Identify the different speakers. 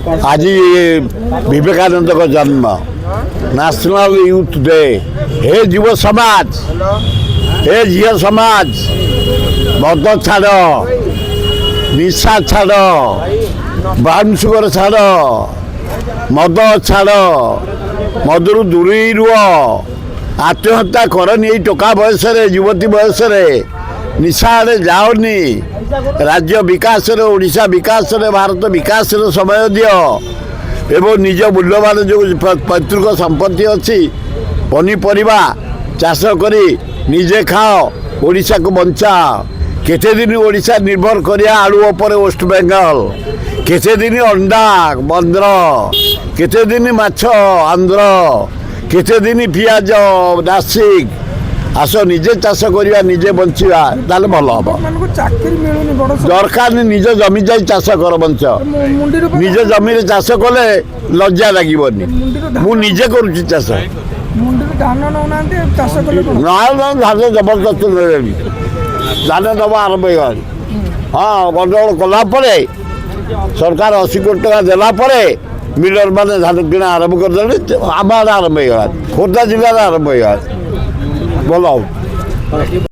Speaker 1: आज विवेकानंद का जन्म नेशनल यूथ डे। हे युव समाज, हे झील समाज, मद छाड़, निशा छाड़, ब्राउन सुगर छाड़, मद छाड़, मदरू दूरी रुह, आत्महत्या करनी। यही टोका बयस युवती बयस निशा आड़े जाओनी। राज्य विकास ओडिशा विकास भारत विकास समय दियो एवं निज मूल्यवान जो पैतृक संपत्ति अच्छी पनीपरिया चाष करी निजे खाओ, ओडिशा को बंचाओ। केते दिन ओडिशा निर्भर करिया आलू पर वेस्ट बेंगल, केते दिन अंडा बंद्र, केते दिन माछ आंध्र, केते दिन पियाज नासिक। आस निजे चाष करिया निजे बंचिया ताले भल हम। दरकार निज जमी जाई चाष कर बंच। निज जमी चाष कले लज्जा लगे। मु निजे करुच्ची चाष ना धान जबरदस्त धान दबा आरंभ हो। हाँ गंडगोल कलापर सरकार 80 कोटी टका देलापर मिलर मैंने धान किणा आरंभ करदे। आम आरंभ हो, खोर्धा जिले आरंभ हो। भल।